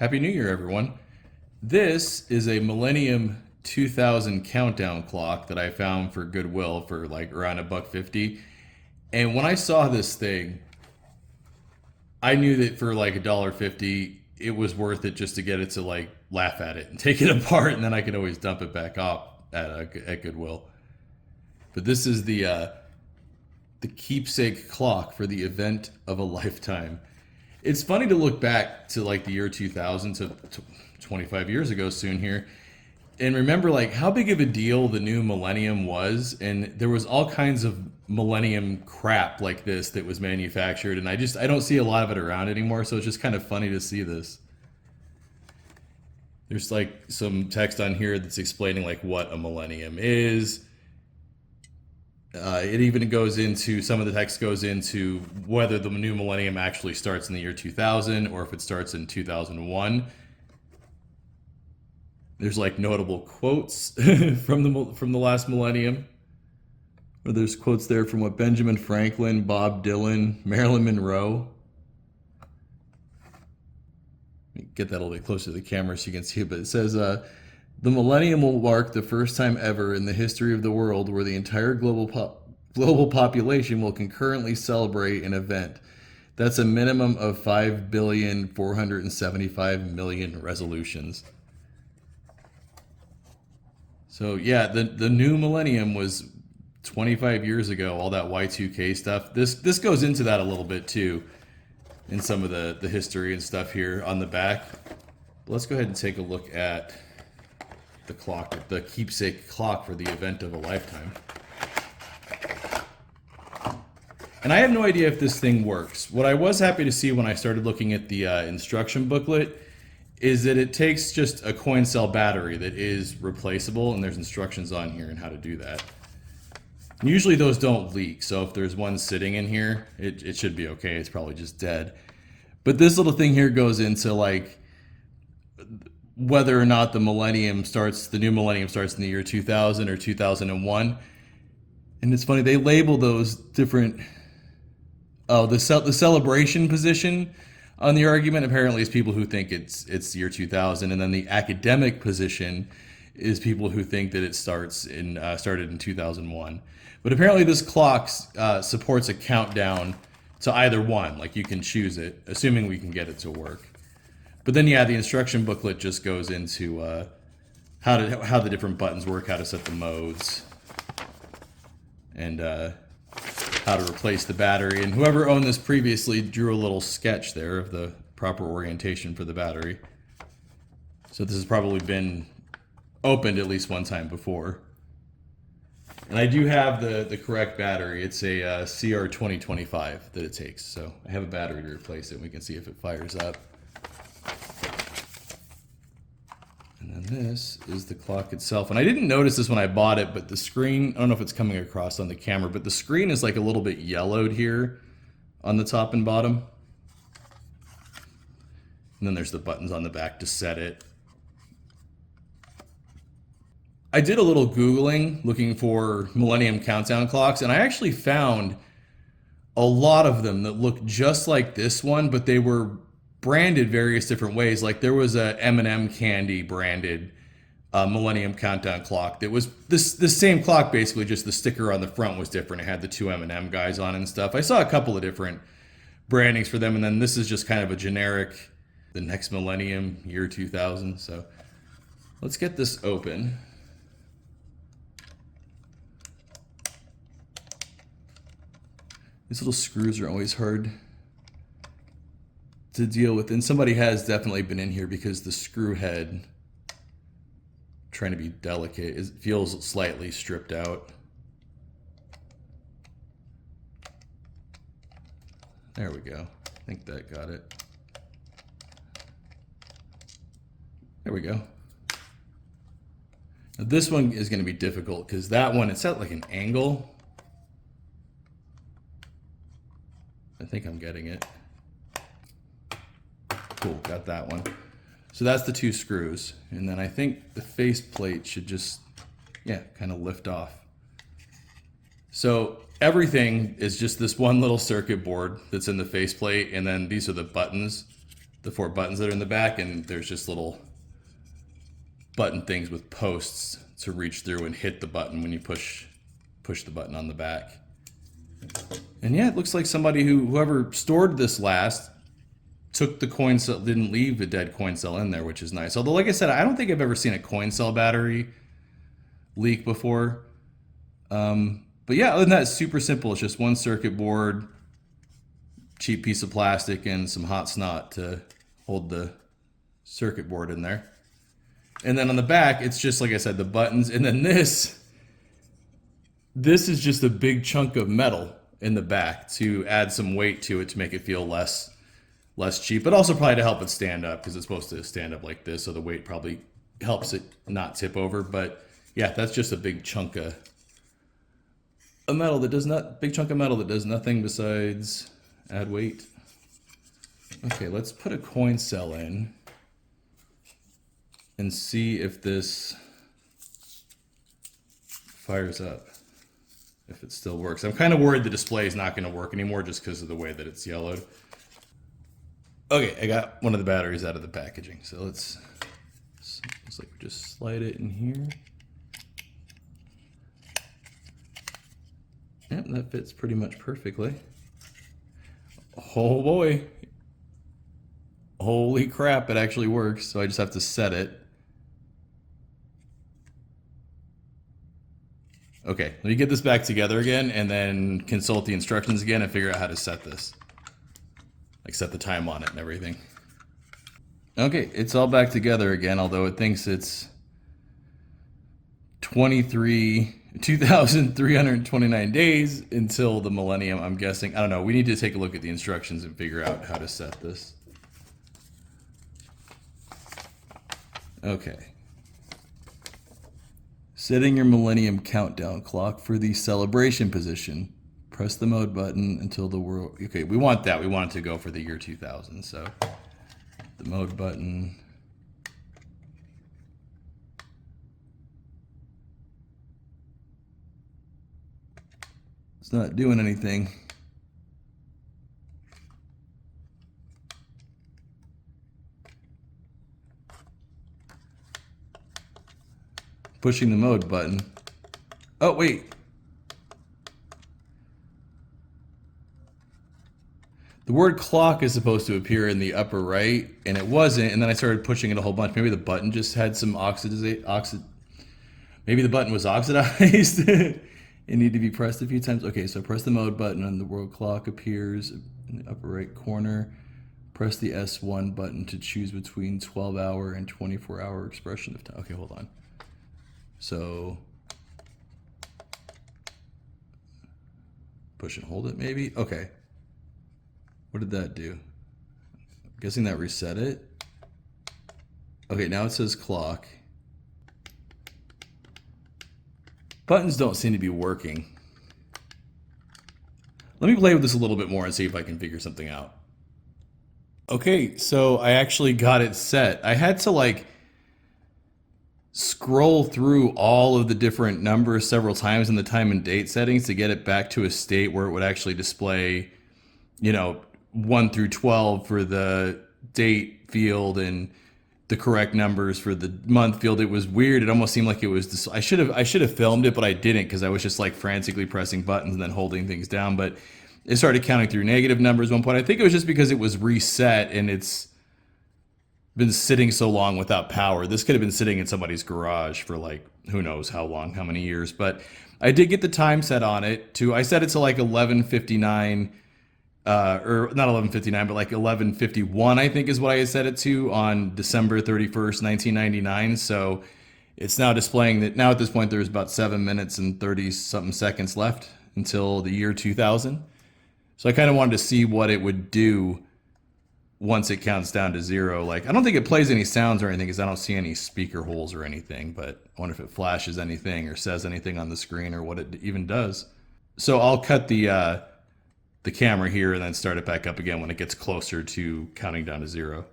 Happy New Year, everyone. This is a Millennium 2000 countdown clock that I found for Goodwill for like around $1.50. And when I saw this thing, I knew that for like $1.50, it was worth it just to get it to like laugh at it and take it apart, and then I could always dump it back off at Goodwill. But this is the keepsake clock for the event of a lifetime. It's funny to look back to like the year 2000 to 25 years ago soon here and remember like how big of a deal the new Millennium was, and there was all kinds of Millennium crap like this that was manufactured, and I don't see a lot of it around anymore, so it's just kind of funny to see this. There's like some text on here that's explaining like what a Millennium is. It even goes into, some of the text goes into whether the new millennium actually starts in the year 2000 or if it starts in 2001. There's like notable quotes from the last millennium. Or there's quotes there from what Benjamin Franklin, Bob Dylan, Marilyn Monroe. Let me get that a little bit closer to the camera so you can see it, but it says, the millennium will mark the first time ever in the history of the world where the entire global population will concurrently celebrate an event. That's a minimum of 5,475,000,000 resolutions. So yeah, the new millennium was 25 years ago, all that Y2K stuff. This goes into that a little bit too in some of the history and stuff here on the back. But let's go ahead and take a look at the clock, the keepsake clock for the event of a lifetime. And I have no idea if this thing works. What I was happy to see when I started looking at the instruction booklet is that it takes just a coin cell battery that is replaceable, and there's instructions on here on how to do that. And usually those don't leak, so if there's one sitting in here, it should be okay. It's probably just dead. But this little thing here goes into like whether or not the new millennium starts in the year 2000 or 2001. And it's funny, they label those different. Oh, the celebration position on the argument apparently is people who think it's the year 2000, and then the academic position is people who think that it started in 2001. But apparently this clock supports a countdown to either one. Like you can choose it, assuming we can get it to work. But then, yeah, the instruction booklet just goes into how the different buttons work, how to set the modes, and how to replace the battery. And whoever owned this previously drew a little sketch there of the proper orientation for the battery. So this has probably been opened at least one time before. And I do have the correct battery. It's a CR2025 that it takes. So I have a battery to replace it, and we can see if it fires up. And this is the clock itself. And I didn't notice this when I bought it, but the screen, I don't know if it's coming across on the camera, but the screen is like a little bit yellowed here on the top and bottom. And then there's the buttons on the back to set it. I did a little Googling looking for Millennium countdown clocks, and I actually found a lot of them that look just like this one, but they were branded various different ways. Like there was a M&M candy branded Millennium countdown clock that was this same clock, basically just the sticker on the front was different. It had the two M&M guys on and stuff. I saw a couple of different brandings for them, and then this is just kind of a generic, the next millennium, year 2000. So let's get this open. These little screws are always hard to deal with, and somebody has definitely been in here because the screw head, trying to be delicate, it feels slightly stripped out. There we go. I think that got it. There we go. Now this one is going to be difficult because that one, it's at like an angle. I think I'm getting it. Cool, got that one. So that's the two screws. And then I think the face plate should just, yeah, kind of lift off. So everything is just this one little circuit board that's in the faceplate, and then these are the buttons the 4 buttons that are in the back, and there's just little button things with posts to reach through and hit the button when you push the button on the back. And yeah, it looks like somebody whoever stored this last took the coin cell, didn't leave a dead coin cell in there, which is nice. Although, like I said, I don't think I've ever seen a coin cell battery leak before. But yeah, other than that, it's super simple. It's just one circuit board, cheap piece of plastic, and some hot snot to hold the circuit board in there. And then on the back, it's just, like I said, the buttons. And then this is just a big chunk of metal in the back to add some weight to it to make it feel less cheap, but also probably to help it stand up, because it's supposed to stand up like this, so the weight probably helps it not tip over. But yeah, that's just a big chunk of metal that does nothing besides add weight. Okay, let's put a coin cell in and see if this fires up, if it still works. I'm kind of worried the display is not going to work anymore just because of the way that it's yellowed. Okay, I got one of the batteries out of the packaging, so looks like we just slide it in here. Yep, that fits pretty much perfectly. Oh boy. Holy crap, it actually works. So I just have to set it. Okay, let me get this back together again and then consult the instructions again and figure out how to set this. Like set the time on it and everything. Okay, it's all back together again, although it thinks it's 2,329 days until the Millennium, I'm guessing. I don't know. We need to take a look at the instructions and figure out how to set this. Okay. Setting your Millennium countdown clock for the celebration position. Press the mode button until the world... Okay, we want that. We want it to go for the year 2000, so... The mode button... It's not doing anything. Pushing the mode button. Oh, wait. The word clock is supposed to appear in the upper right, and it wasn't, and then I started pushing it a whole bunch. Maybe the button just had some maybe the button was oxidized. It needed to be pressed a few times. Okay, so press the mode button and the world clock appears in the upper right corner. Press the S1 button to choose between 12-hour and 24-hour expression of time. Okay, hold on. So, push and hold it maybe? Okay. What did that do? I'm guessing that reset it. Okay, now it says clock. Buttons don't seem to be working. Let me play with this a little bit more and see if I can figure something out. Okay, so I actually got it set. I had to like scroll through all of the different numbers several times in the time and date settings to get it back to a state where it would actually display, you know, 1 through 12 for the date field and the correct numbers for the month field. It was weird. It almost seemed like it was I should have filmed it, but I didn't, because I was just like frantically pressing buttons and then holding things down. But it started counting through negative numbers at one point. I think it was just because it was reset and it's been sitting so long without power. This could have been sitting in somebody's garage for like who knows how long, how many years. But I did get the time set on it to, I set it to like 11:59, or not 11:59, but like 11:51, I think is what I set it to on December 31st, 1999. So it's now displaying that now at this point there's about 7 minutes and 30 something seconds left until the year 2000. So I kind of wanted to see what it would do once it counts down to 0. Like, I don't think it plays any sounds or anything because I don't see any speaker holes or anything, but I wonder if it flashes anything or says anything on the screen or what it even does. So I'll cut the camera here and then start it back up again when it gets closer to counting down to 0.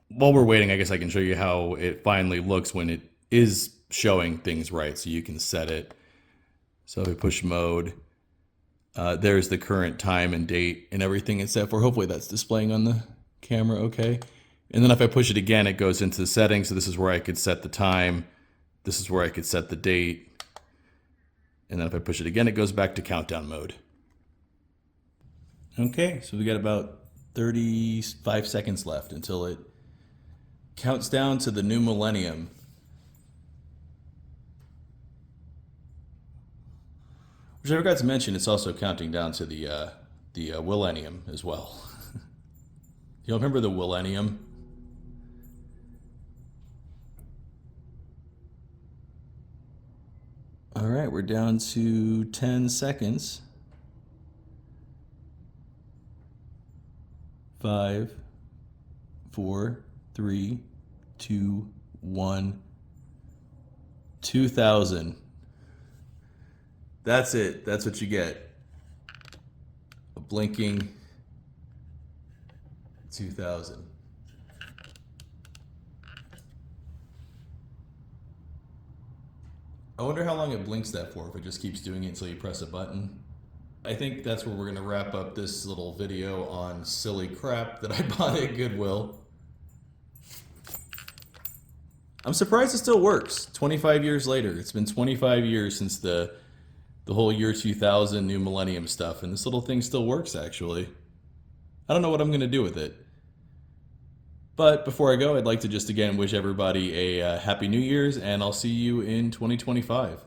While we're waiting, I guess I can show you how it finally looks when it is showing things right, so you can set it. So if we push mode, there's the current time and date and everything it's set for. Hopefully that's displaying on the camera okay. And then if I push it again, it goes into the settings. So this is where I could set the time. This is where I could set the date. And then if I push it again, it goes back to countdown mode. Okay, so we got about 35 seconds left until it counts down to the new millennium. Which I forgot to mention, it's also counting down to the Millennium as well. You remember the Millennium? All right, we're down to 10 seconds. 5, 4, 3, 2, 1. 2000. That's it. That's what you get. A blinking 2000. I wonder how long it blinks that for, if it just keeps doing it until you press a button. I think that's where we're going to wrap up this little video on silly crap that I bought at Goodwill. I'm surprised it still works 25 years later. It's been 25 years since the whole year 2000 new millennium stuff, and this little thing still works actually. I don't know what I'm going to do with it. But before I go, I'd like to just again wish everybody a Happy New Year's, and I'll see you in 2025.